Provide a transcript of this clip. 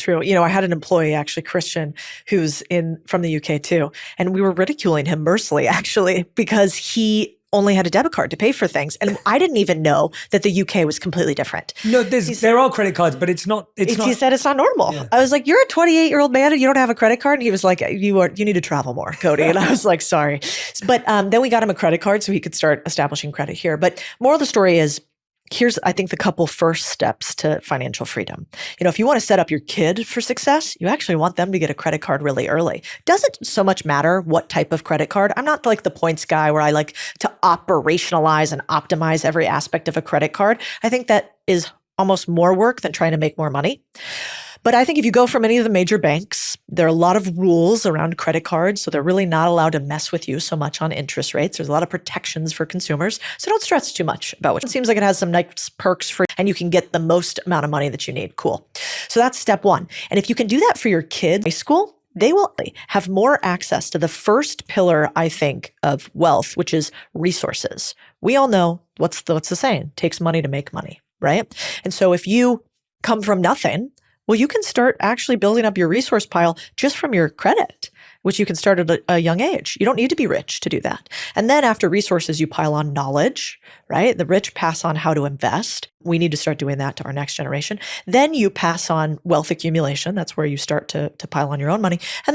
true. I had an employee, actually Christian, who's from the UK too. And we were ridiculing him mercilessly, actually, because he only had a debit card to pay for things. And I didn't even know that the UK was completely different. No, there are credit cards, but it's not. He said it's not normal. Yeah. I was like, you're a 28-year-old man and you don't have a credit card? And he was like, you need to travel more, Cody. And I was like, sorry. But then we got him a credit card so he could start establishing credit here. But moral of the story is, here's, I think, the couple first steps to financial freedom. If you want to set up your kid for success, you actually want them to get a credit card really early. Doesn't so much matter what type of credit card. I'm not like the points guy where I like to operationalize and optimize every aspect of a credit card. I think that is almost more work than trying to make more money. But I think if you go from any of the major banks, there are a lot of rules around credit cards. So they're really not allowed to mess with you so much on interest rates. There's a lot of protections for consumers. So don't stress too much about it. It seems like it has some nice perks and you can get the most amount of money that you need. Cool. So that's step one. And if you can do that for your kids in high school, they will have more access to the first pillar, I think, of wealth, which is resources. We all know what's the saying? It takes money to make money, right? And so if you come from nothing, well, you can start actually building up your resource pile just from your credit, which you can start at a young age. You don't need to be rich to do that. And then after resources, you pile on knowledge, right? The rich pass on how to invest. We need to start doing that to our next generation. Then you pass on wealth accumulation. That's where you start to pile on your own money. And